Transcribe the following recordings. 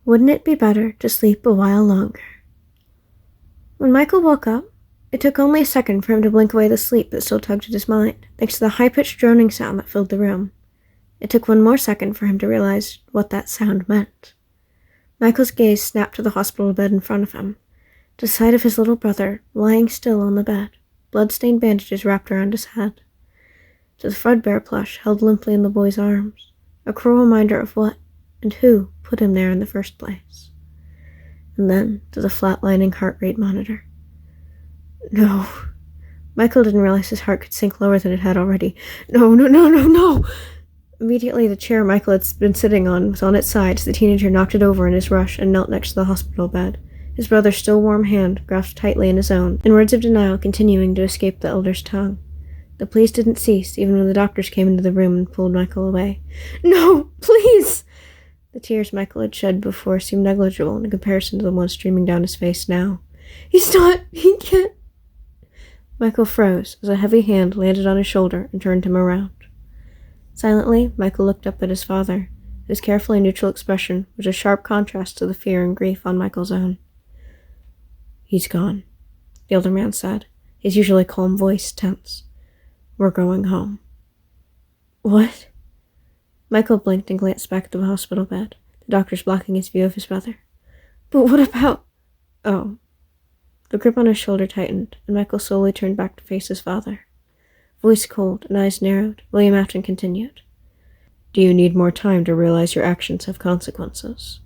Wouldn't it be better to sleep a while longer? When Michael woke up, it took only a second for him to blink away the sleep that still tugged at his mind, thanks to the high-pitched droning sound that filled the room. It took one more second for him to realize what that sound meant. Michael's gaze snapped to the hospital bed in front of him, to the sight of his little brother lying still on the bed, blood-stained bandages wrapped around his head, to the Fredbear plush held limply in the boy's arms, a cruel reminder of what and who put him there in the first place. And then to the flatlining heart rate monitor. No. Michael didn't realize his heart could sink lower than it had already. No. Immediately, the chair Michael had been sitting on was on its side as the teenager knocked it over in his rush and knelt next to the hospital bed, his brother's still warm hand grasped tightly in his own, and words of denial continuing to escape the elder's tongue. The pleas didn't cease even when the doctors came into the room and pulled Michael away. No, please! The tears Michael had shed before seemed negligible in comparison to the ones streaming down his face now. He can't. Michael froze as a heavy hand landed on his shoulder and turned him around. Silently, Michael looked up at his father. His carefully neutral expression was a sharp contrast to the fear and grief on Michael's own. He's gone, the older man said, his usually calm voice tense. We're going home. What? Michael blinked and glanced back at the hospital bed, the doctors blocking his view of his brother. But what about... Oh. The grip on his shoulder tightened, and Michael slowly turned back to face his father. Voice cold and eyes narrowed, William Afton continued. Do you need more time to realize your actions have consequences?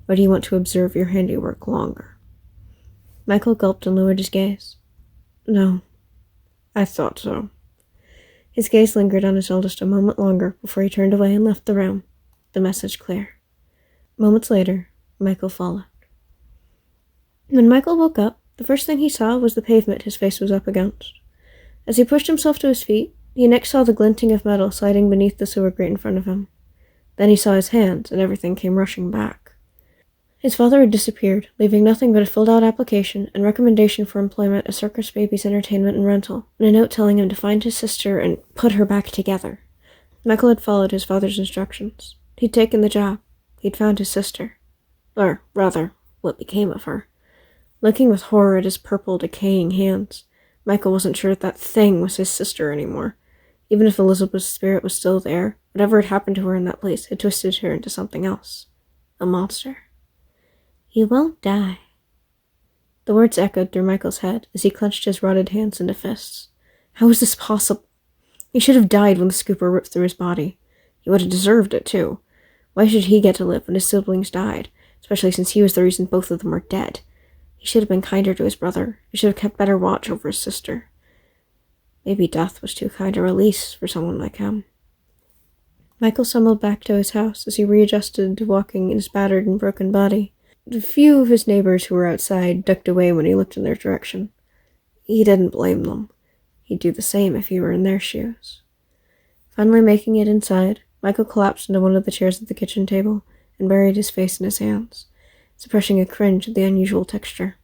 Or do you want to observe your handiwork longer? Michael gulped and lowered his gaze. No. I thought so. His gaze lingered on his eldest a moment longer before he turned away and left the room, the message clear. Moments later, Michael followed. When Michael woke up, the first thing he saw was the pavement his face was up against. As he pushed himself to his feet, he next saw the glinting of metal sliding beneath the sewer grate in front of him. Then he saw his hands, and everything came rushing back. His father had disappeared, leaving nothing but a filled-out application and recommendation for employment at Circus Baby's Entertainment and Rental, and a note telling him to find his sister and put her back together. Michael had followed his father's instructions. He'd taken the job. He'd found his sister. Or, rather, what became of her. Looking with horror at his purple, decaying hands, Michael wasn't sure that thing was his sister anymore. Even if Elizabeth's spirit was still there, whatever had happened to her in that place had twisted her into something else. A monster. You won't die. The words echoed through Michael's head as he clenched his rotted hands into fists. How was this possible? He should have died when the scooper ripped through his body. He would have deserved it, too. Why should he get to live when his siblings died, especially since he was the reason both of them were dead? He should have been kinder to his brother. He should have kept better watch over his sister. Maybe death was too kind a release for someone like him. Michael stumbled back to his house as he readjusted to walking in his battered and broken body. The few of his neighbors who were outside ducked away when he looked in their direction. He didn't blame them. He'd do the same if he were in their shoes. Finally making it inside, Michael collapsed into one of the chairs at the kitchen table and buried his face in his hands, suppressing a cringe at the unusual texture.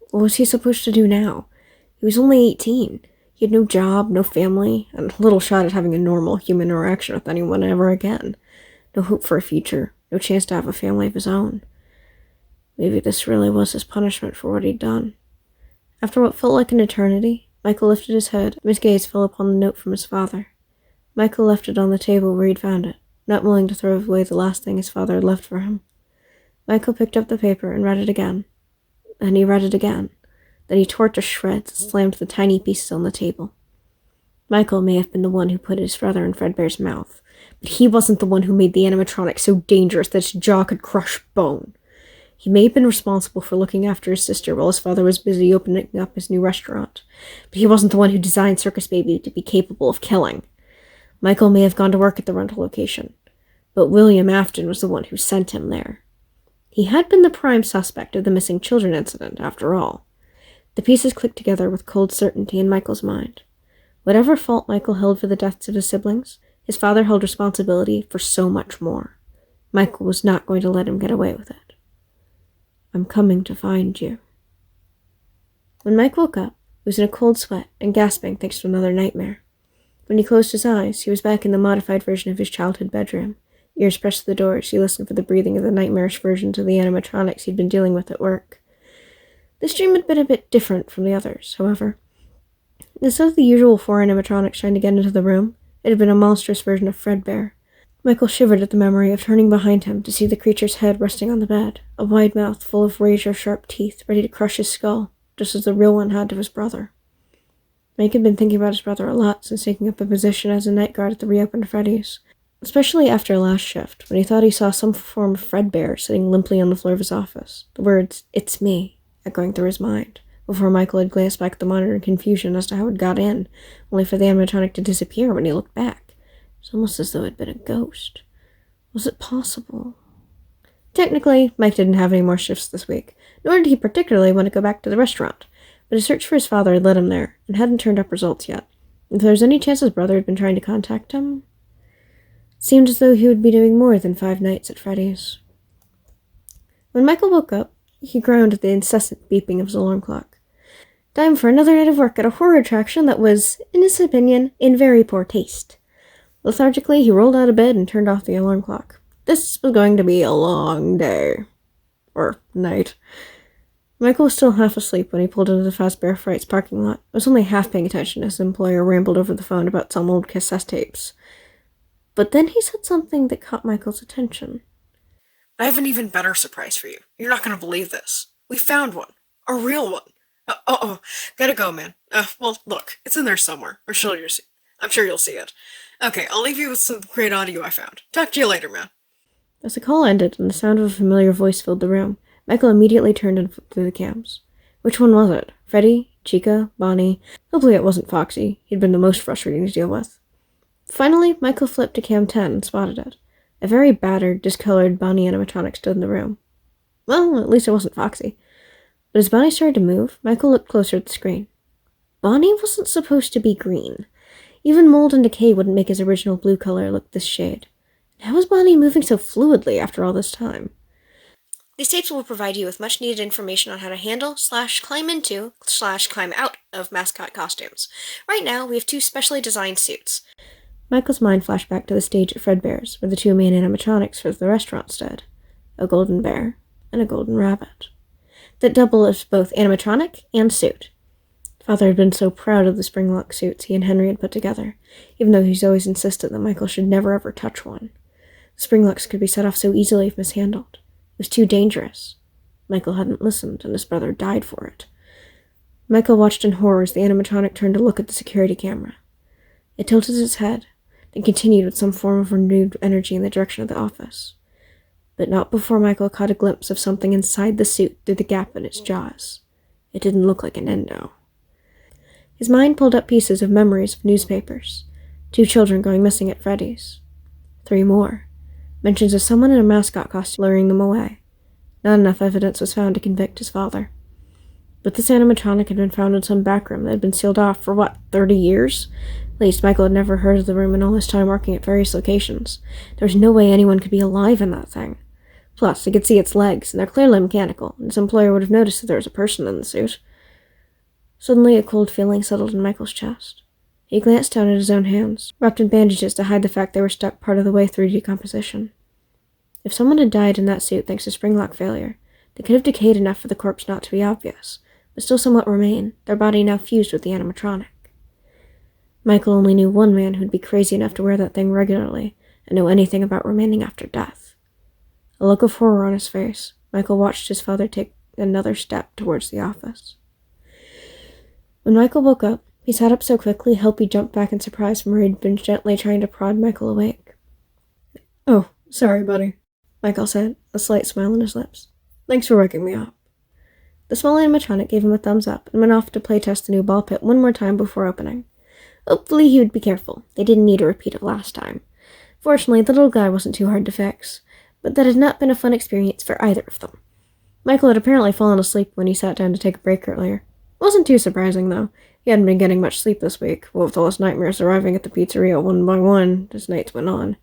What was he supposed to do now? He was only 18. He had no job, no family, and little shot at having a normal human interaction with anyone ever again. No hope for a future, no chance to have a family of his own. Maybe this really was his punishment for what he'd done. After what felt like an eternity, Michael lifted his head, and his gaze fell upon the note from his father. Michael left it on the table where he'd found it, not willing to throw away the last thing his father had left for him. Michael picked up the paper and read it again. And he read it again. Then he tore it to shreds and slammed the tiny pieces on the table. Michael may have been the one who put his brother in Fredbear's mouth, but he wasn't the one who made the animatronic so dangerous that its jaw could crush bone. He may have been responsible for looking after his sister while his father was busy opening up his new restaurant, but he wasn't the one who designed Circus Baby to be capable of killing. Michael may have gone to work at the rental location, but William Afton was the one who sent him there. He had been the prime suspect of the missing children incident, after all. The pieces clicked together with cold certainty in Michael's mind. Whatever fault Michael held for the deaths of his siblings, his father held responsibility for so much more. Michael was not going to let him get away with it. I'm coming to find you. When Mike woke up, he was in a cold sweat and gasping thanks to another nightmare. When he closed his eyes, he was back in the modified version of his childhood bedroom, Ears pressed to the doors, he listened for the breathing of the nightmarish versions of the animatronics he'd been dealing with at work. This dream had been a bit different from the others, however. Instead of the usual 4 animatronics trying to get into the room, it had been a monstrous version of Fredbear. Michael shivered at the memory of turning behind him to see the creature's head resting on the bed, a wide mouth full of razor-sharp teeth ready to crush his skull, just as the real one had to his brother. Mike had been thinking about his brother a lot since taking up a position as a night guard at the reopened Freddy's, especially after last shift, when he thought he saw some form of Fredbear sitting limply on the floor of his office, the words, "It's me," echoing through his mind, before Michael had glanced back at the monitor in confusion as to how it got in, only for the animatronic to disappear when he looked back. It's almost as though it had been a ghost. Was it possible? Technically, Mike didn't have any more shifts this week, nor did he particularly want to go back to the restaurant, but his search for his father had led him there, and hadn't turned up results yet. If there was any chance his brother had been trying to contact him, it seemed as though he would be doing more than 5 nights at Freddy's. When Michael woke up, he groaned at the incessant beeping of his alarm clock. Time for another night of work at a horror attraction that was, in his opinion, in very poor taste. Lethargically, he rolled out of bed and turned off the alarm clock. This was going to be a long day. Or night. Michael was still half asleep when he pulled into the Fazbear Frights parking lot. He was only half paying attention as his employer rambled over the phone about some old cassette tapes. But then he said something that caught Michael's attention. "I have an even better surprise for you. You're not going to believe this. We found one. A real one. Gotta go, man. Well, look, it's in there somewhere. I'm sure you'll see it. Okay, I'll leave you with some great audio I found. Talk to you later, man." As the call ended and the sound of a familiar voice filled the room, Michael immediately turned and flipped through the cams. Which one was it? Freddy? Chica? Bonnie? Hopefully it wasn't Foxy. He'd been the most frustrating to deal with. Finally, Michael flipped to cam 10 and spotted it. A very battered, discolored Bonnie animatronic stood in the room. Well, at least it wasn't Foxy. But as Bonnie started to move, Michael looked closer at the screen. Bonnie wasn't supposed to be green. Even mold and decay wouldn't make his original blue color look this shade. How was Bonnie moving so fluidly after all this time? These tapes will provide you with much needed information on how to handle, /climb into, /climb out of mascot costumes. Right now, we have 2 specially designed suits. Michael's mind flashed back to the stage at Fredbear's, where the 2 main animatronics for the restaurant stood. A golden bear and a golden rabbit. That double as both animatronic and suit. Father had been so proud of the spring-lock suits he and Henry had put together, even though he's always insisted that Michael should never ever touch one. The spring-locks could be set off so easily if mishandled. It was too dangerous. Michael hadn't listened, and his brother died for it. Michael watched in horror as the animatronic turned to look at the security camera. It tilted its head, then continued with some form of renewed energy in the direction of the office. But not before Michael caught a glimpse of something inside the suit through the gap in its jaws. It didn't look like an endo. His mind pulled up pieces of memories of newspapers. 2 children going missing at Freddy's. 3 more. Mentions of someone in a mascot costume luring them away. Not enough evidence was found to convict his father. But this animatronic had been found in some back room that had been sealed off for, 30 years? At least Michael had never heard of the room in all his time working at various locations. There was no way anyone could be alive in that thing. Plus, he could see its legs, and they're clearly mechanical, and his employer would have noticed that there was a person in the suit. Suddenly, a cold feeling settled in Michael's chest. He glanced down at his own hands, wrapped in bandages to hide the fact they were stuck part of the way through decomposition. If someone had died in that suit thanks to spring-lock failure, they could have decayed enough for the corpse not to be obvious, but still somewhat remain, their body now fused with the animatronic. Michael only knew one man who'd be crazy enough to wear that thing regularly, and know anything about remaining after death. A look of horror on his face, Michael watched his father take another step towards the office. When Michael woke up, he sat up so quickly Helpy jumped back in surprise from where he'd been gently trying to prod Michael awake. "Oh, sorry, buddy," Michael said, a slight smile on his lips. "Thanks for waking me up." The small animatronic gave him a thumbs up and went off to play test the new ball pit one more time before opening. Hopefully he would be careful. They didn't need a repeat of last time. Fortunately, the little guy wasn't too hard to fix, but that had not been a fun experience for either of them. Michael had apparently fallen asleep when he sat down to take a break earlier. It wasn't too surprising, though. He hadn't been getting much sleep this week, what with all his nightmares arriving at the pizzeria one by one as nights went on.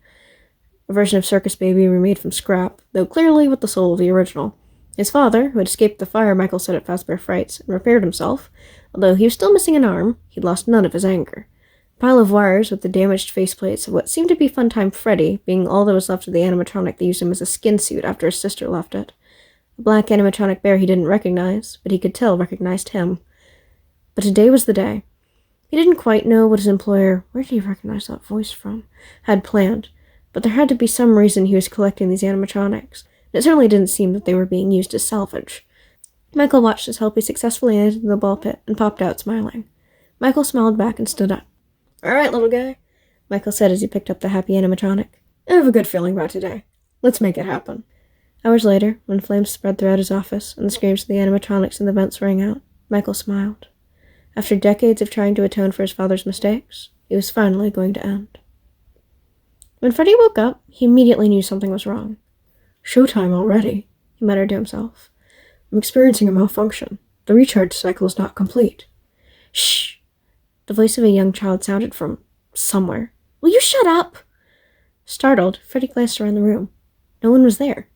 A version of Circus Baby remade from scrap, though clearly with the soul of the original. His father, who had escaped the fire Michael set at Fazbear Frights and repaired himself, although he was still missing an arm, he'd lost none of his anger. A pile of wires with the damaged faceplates of what seemed to be Funtime Freddy being all that was left of the animatronic that used him as a skin suit after his sister left it. A black animatronic bear he didn't recognize, but he could tell recognized him. But today was the day. He didn't quite know what his employer, where did he recognize that voice from, had planned, but there had to be some reason he was collecting these animatronics, and it certainly didn't seem that they were being used as salvage. Michael watched as Helpy successfully entered the ball pit and popped out smiling. Michael smiled back and stood up. "All right, little guy," Michael said as he picked up the happy animatronic. "I have a good feeling about today. Let's make it happen." Hours later, when flames spread throughout his office and the screams of the animatronics in the vents rang out, Michael smiled. After decades of trying to atone for his father's mistakes, it was finally going to end. When Freddy woke up, he immediately knew something was wrong. "Showtime already," he muttered to himself. "I'm experiencing a malfunction. The recharge cycle is not complete." "Shh!" The voice of a young child sounded from somewhere. "Will you shut up?" Startled, Freddy glanced around the room. No one was there.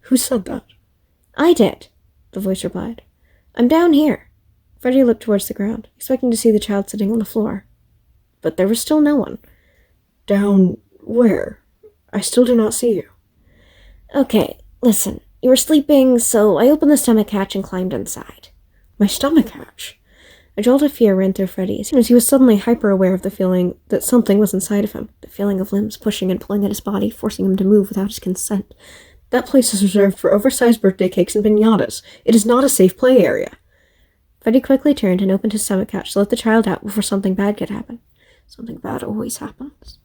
"Who said that?" "I did," the voice replied. "I'm down here." Freddy looked towards the ground, expecting to see the child sitting on the floor. But there was still no one. "Down where? I still do not see you." "Okay, listen. You were sleeping, so I opened the stomach hatch and climbed inside." "My stomach hatch?" A jolt of fear ran through Freddy as he was suddenly hyper-aware of the feeling that something was inside of him, the feeling of limbs pushing and pulling at his body, forcing him to move without his consent. "That place is reserved for oversized birthday cakes and piñatas. It is not a safe play area." Freddy quickly turned and opened his stomach hatch to let the child out before something bad could happen. Something bad always happens.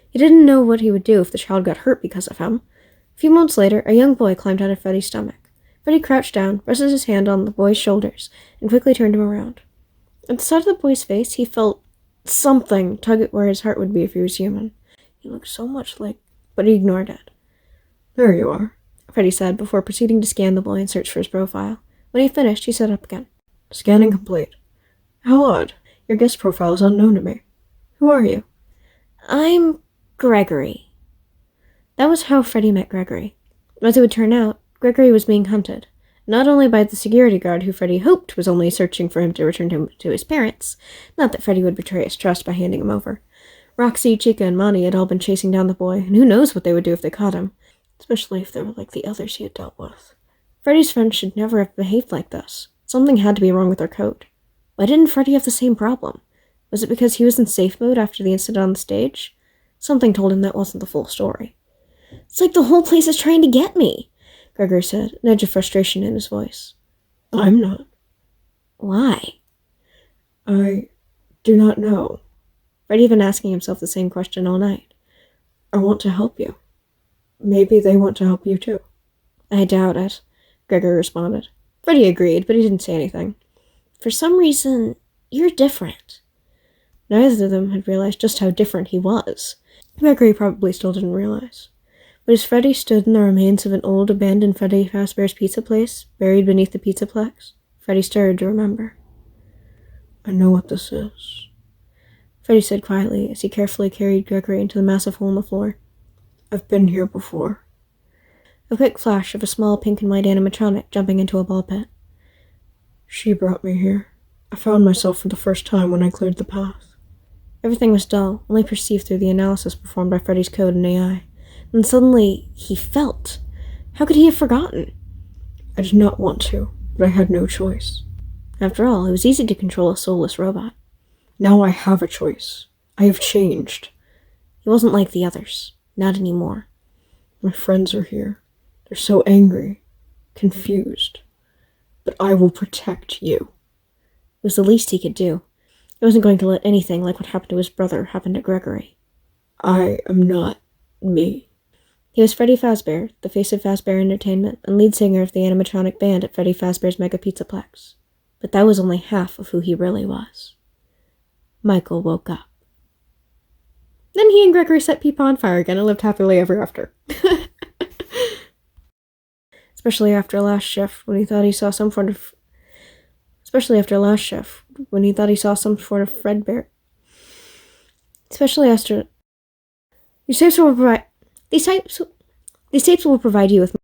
He didn't know what he would do if the child got hurt because of him. A few moments later, a young boy climbed out of Freddy's stomach. Freddy crouched down, rested his hand on the boy's shoulders, and quickly turned him around. At the sight of the boy's face, he felt something tug at where his heart would be if he was human. He looked so much like... but he ignored it. "There you are," Freddy said, before proceeding to scan the boy and search for his profile. When he finished, he sat up again. "Scanning complete. How odd. Your guest profile is unknown to me. Who are you?" "I'm Gregory." That was how Freddy met Gregory. As it would turn out, Gregory was being hunted, not only by the security guard who Freddy hoped was only searching for him to return him to his parents, not that Freddy would betray his trust by handing him over. Roxy, Chica, and Monty had all been chasing down the boy, and who knows what they would do if they caught him, especially if they were like the others he had dealt with. Freddy's friends should never have behaved like this. Something had to be wrong with their code. Why didn't Freddy have the same problem? Was it because he was in safe mode after the incident on the stage? Something told him that wasn't the full story. "It's like the whole place is trying to get me," Gregory said, an edge of frustration in his voice. "I'm not." "Why?" "I do not know." Freddy had been asking himself the same question all night. "I want to help you. Maybe they want to help you too." "I doubt it," Gregory responded. Freddy agreed, but he didn't say anything. "For some reason, you're different." Neither of them had realized just how different he was. Gregory probably still didn't realize. But as Freddy stood in the remains of an old, abandoned Freddy Fazbear's pizza place, buried beneath the pizzaplex, Freddy started to remember. "I know what this is," Freddy said quietly as he carefully carried Gregory into the massive hole in the floor. "I've been here before." A quick flash of a small pink and white animatronic jumping into a ball pit. "She brought me here. I found myself for the first time when I cleared the path." Everything was dull, only perceived through the analysis performed by Freddy's code and AI. Then suddenly, he felt. How could he have forgotten? "I did not want to, but I had no choice." After all, it was easy to control a soulless robot. "Now I have a choice. I have changed." He wasn't like the others. Not anymore. "My friends are here. They're so angry, confused. But I will protect you." It was the least he could do. He wasn't going to let anything like what happened to his brother happen to Gregory. "I am not me." He was Freddy Fazbear, the face of Fazbear Entertainment, and lead singer of the animatronic band at Freddy Fazbear's Mega Pizzaplex. But that was only half of who he really was. Michael woke up. Then he and Gregory set Peepaw on fire again and lived happily ever after. Especially after last shift, when he thought he saw some sort of... Especially after last shift, when he thought he saw some sort of Fredbear. Especially after... These tapes will provide you with